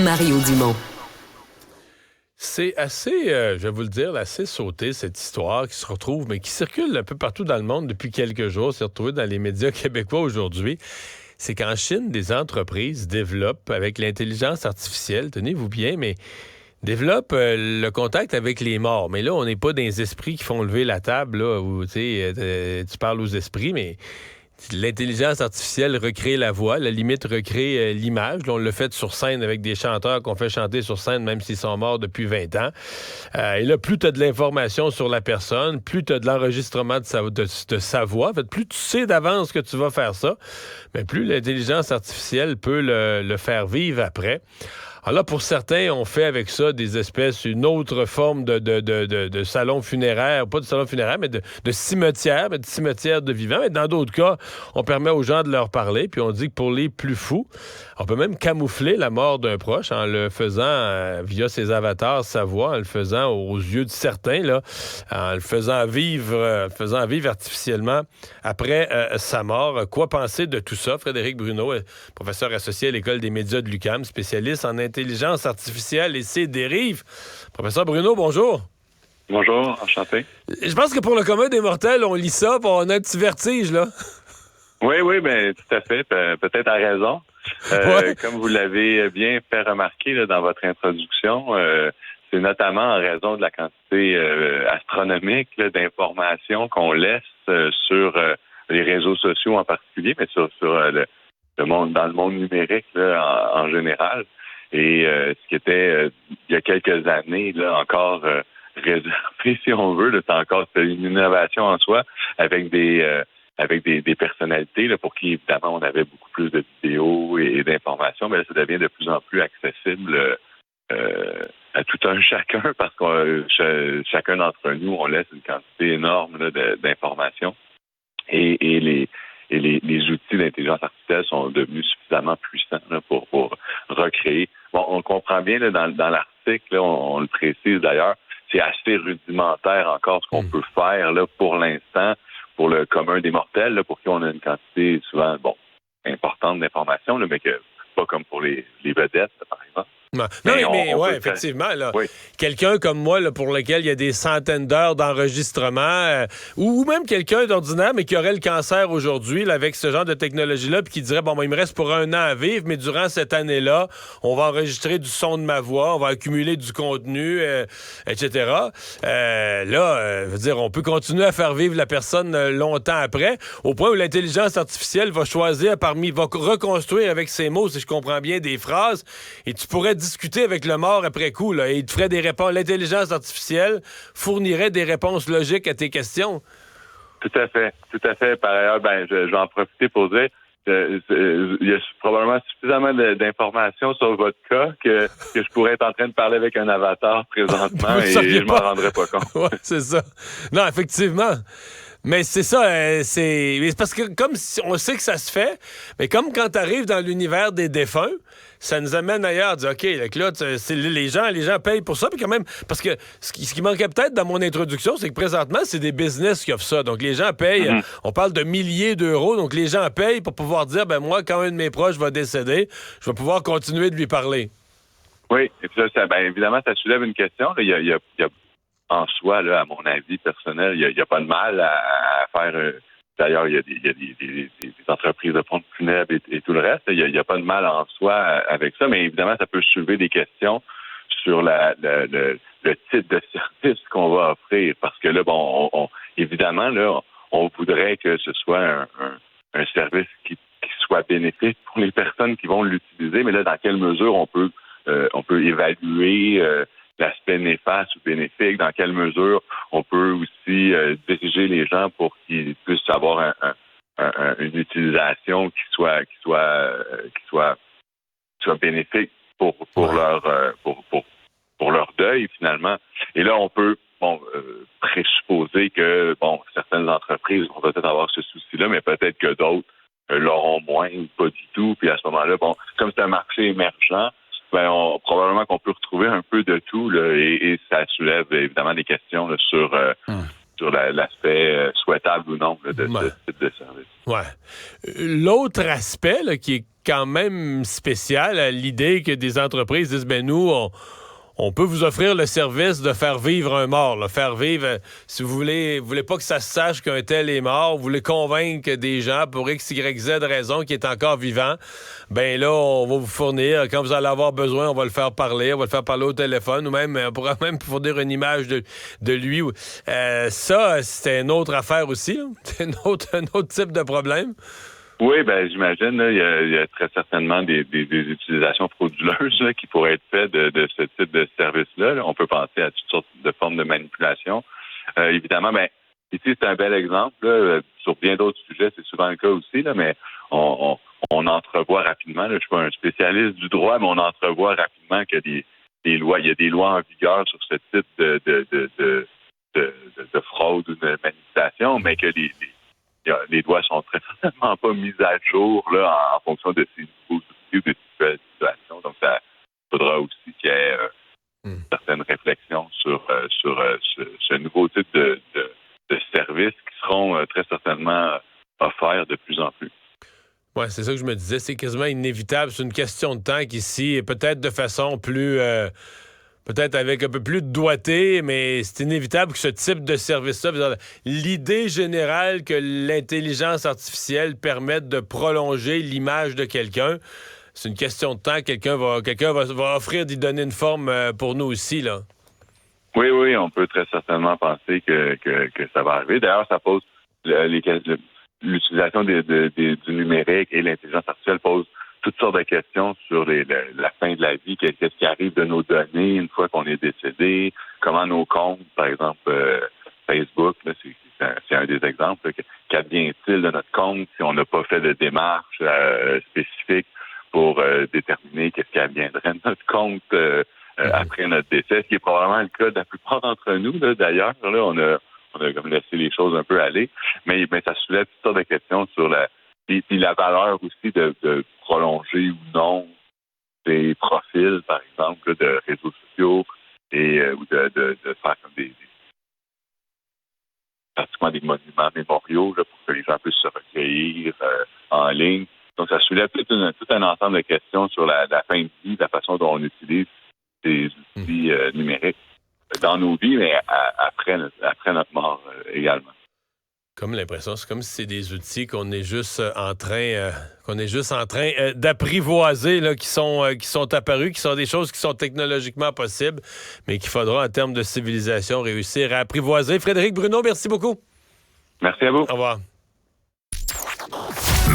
Mario Dumont. C'est assez, je vais vous le dire, assez sauté, cette histoire qui se retrouve, mais qui circule un peu partout dans le monde depuis quelques jours. C'est retrouvé dans les médias québécois aujourd'hui. C'est qu'en Chine, des entreprises développent, avec l'intelligence artificielle, tenez-vous bien, mais développent le contact avec les morts. Mais là, on n'est pas dans les esprits qui font lever la table, là, où tu parles aux esprits, mais l'intelligence artificielle recrée la voix, la limite recrée l'image. Là, on l'a fait sur scène avec des chanteurs qu'on fait chanter sur scène, même s'ils sont morts depuis 20 ans. Et là, plus tu as de l'information sur la personne, plus tu as de l'enregistrement de sa voix. En fait, plus tu sais d'avance que tu vas faire ça, mais plus l'intelligence artificielle peut le faire vivre après. Alors là, pour certains, on fait avec ça une autre forme de salon funéraire, pas de salon funéraire, mais de cimetière, mais de cimetière de vivants. Mais dans d'autres cas, on permet aux gens de leur parler, puis on dit que pour les plus fous, on peut même camoufler la mort d'un proche en le faisant via ses avatars, sa voix, en le faisant aux yeux de certains, là, en le faisant vivre artificiellement après sa mort. Quoi penser de tout ça? Frédéric Bruneau, professeur associé à l'École des médias de l'UQAM, spécialiste en intelligence artificielle et ses dérives. Professeur Bruneau, bonjour. Bonjour, enchanté. Je pense que pour le commun des mortels, on lit ça, puis on a un petit vertige, là. Oui, ben tout à fait. Peut-être à raison. Ouais. Comme vous l'avez bien fait remarquer là, dans votre introduction, c'est notamment en raison de la quantité astronomique là, d'informations qu'on laisse sur les réseaux sociaux en particulier, mais sur le monde, dans le monde numérique là, en général. Et ce qui était il y a quelques années là encore réservé, si on veut, là, c'est une innovation en soi avec des personnalités là, pour qui, évidemment, on avait beaucoup plus de vidéos et d'informations, mais là, ça devient de plus en plus accessible à tout un chacun parce que chacun d'entre nous, on laisse une quantité énorme là, d'informations et les outils d'intelligence artificielle sont devenus suffisamment puissants là, pour recréer. Bon, on le comprend bien là, dans l'article, là, on le précise d'ailleurs, c'est assez rudimentaire encore ce qu'on peut faire là, pour l'instant, pour le commun des mortels, là, pour qui on a une quantité souvent importante d'informations, là, mais que pas comme pour les vedettes, par exemple. Non, mais effectivement, là, oui. Quelqu'un comme moi, là, pour lequel il y a des centaines d'heures d'enregistrement, ou même quelqu'un d'ordinaire, mais qui aurait le cancer aujourd'hui, là, avec ce genre de technologie-là, puis qui dirait, il me reste pour 1 an à vivre, mais durant cette année-là, on va enregistrer du son de ma voix, on va accumuler du contenu, etc. Je veux dire, on peut continuer à faire vivre la personne longtemps après, au point où l'intelligence artificielle va choisir va reconstruire avec ses mots, si je comprends bien, des phrases, et tu pourrais discuter avec le mort après coup, là, et il te ferait des réponses. L'intelligence artificielle fournirait des réponses logiques à tes questions. Tout à fait. Par ailleurs, je vais en profiter pour dire il y a probablement suffisamment d'informations sur votre cas que je pourrais être en train de parler avec un avatar présentement et je m'en rendrais pas compte. Ouais, c'est ça. Non, effectivement. Mais c'est ça, c'est parce que comme on sait que ça se fait, mais comme quand tu arrives dans l'univers des défunts, ça nous amène ailleurs, à dire OK, là, les gens payent pour ça, puis quand même, parce que ce qui manquait peut-être dans mon introduction, c'est que présentement, c'est des business qui offrent ça. Donc les gens payent, on parle de milliers d'euros, donc les gens payent pour pouvoir dire, moi, quand un de mes proches va décéder, je vais pouvoir continuer de lui parler. Oui, et puis ça évidemment, ça soulève une question. Là. Il y a en soi, là, à mon avis personnel, il n'y a pas de mal à faire. D'ailleurs, il y a des entreprises de pompes funèbres et tout le reste. Il n'y a pas de mal en soi avec ça, mais évidemment, ça peut soulever des questions sur le type de service qu'on va offrir. Parce que là, évidemment, là, on voudrait que ce soit un service qui soit bénéfique pour les personnes qui vont l'utiliser, mais là, dans quelle mesure on peut évaluer l'aspect néfaste ou bénéfique, dans quelle mesure on peut aussi diriger les gens pour qu'ils puissent avoir une utilisation qui soit bénéfique pour leur deuil finalement. Et là, on peut présupposer que certaines entreprises vont peut-être avoir ce souci-là, mais peut-être que d'autres l'auront moins ou pas du tout. Puis à ce moment-là, comme c'est un marché émergent, probablement qu'on peut retrouver un peu de tout là, et ça soulève évidemment des questions là, sur l'aspect souhaitable ou non là, de ce type de service. Ouais. L'autre aspect là, qui est quand même spécial, l'idée que des entreprises disent, ben nous, on peut vous offrir le service de faire vivre un mort, là. Faire vivre, si vous voulez pas que ça se sache qu'un tel est mort, vous voulez convaincre des gens pour X, Y, Z raison qui est encore vivant, ben là, on va vous fournir, quand vous allez avoir besoin, on va le faire parler, on va le faire parler au téléphone, ou même, on pourra même fournir une image de lui. Ça, c'est une autre affaire aussi, là. C'est un autre type de problème. Oui, ben j'imagine, là, il y a très certainement des utilisations frauduleuses là, qui pourraient être faites de ce type de service-là. Là. On peut penser à toutes sortes de formes de manipulation. Évidemment, ben ici, c'est un bel exemple. Là. Sur bien d'autres sujets, c'est souvent le cas aussi, là, mais on entrevoit rapidement, là, je suis pas un spécialiste du droit, mais on entrevoit rapidement que il y a des lois en vigueur sur ce type de fraude ou de manipulation, mais que les lois sont très certainement pas mises à jour là, en fonction de ces nouveaux outils ou de ces situations. Donc, ça faudra aussi qu'il y ait certaines réflexions sur ce nouveau type de services qui seront très certainement offerts de plus en plus. Oui, c'est ça que je me disais. C'est quasiment inévitable. C'est une question de temps qu'ici, peut-être de façon plus... peut-être avec un peu plus de doigté, mais c'est inévitable que ce type de service-là... L'idée générale que l'intelligence artificielle permette de prolonger l'image de quelqu'un, c'est une question de temps. Quelqu'un va offrir d'y donner une forme pour nous aussi, là. Oui, on peut très certainement penser que ça va arriver. D'ailleurs, ça pose l'utilisation du numérique et l'intelligence artificielle pose toutes sortes de questions sur la fin de la vie, qu'est-ce qui arrive de nos données une fois qu'on est décédé, comment nos comptes, par exemple Facebook, là, c'est un des exemples, qu'advient-il de notre compte si on n'a pas fait de démarche spécifique pour déterminer qu'est-ce qui adviendrait de notre compte après notre décès, ce qui est probablement le cas de la plupart d'entre nous, là, d'ailleurs. Là, on a comme laissé les choses un peu aller, mais ça soulève toutes sortes de questions sur la valeur aussi de prolonger ou non des profils, par exemple, là, de réseaux sociaux ou de faire comme pratiquement des monuments mémoriaux là, pour que les gens puissent se recueillir en ligne. Donc, ça soulève tout un ensemble de questions sur la fin de vie, la façon dont on utilise ces outils numériques dans nos vies, mais après notre mort également. Comme l'impression, c'est comme si c'est des outils qu'on est juste en train d'apprivoiser, là, qui sont apparus, qui sont des choses qui sont technologiquement possibles, mais qu'il faudra, en termes de civilisation, réussir à apprivoiser. Frédéric Bruno, merci beaucoup. Merci à vous. Au revoir.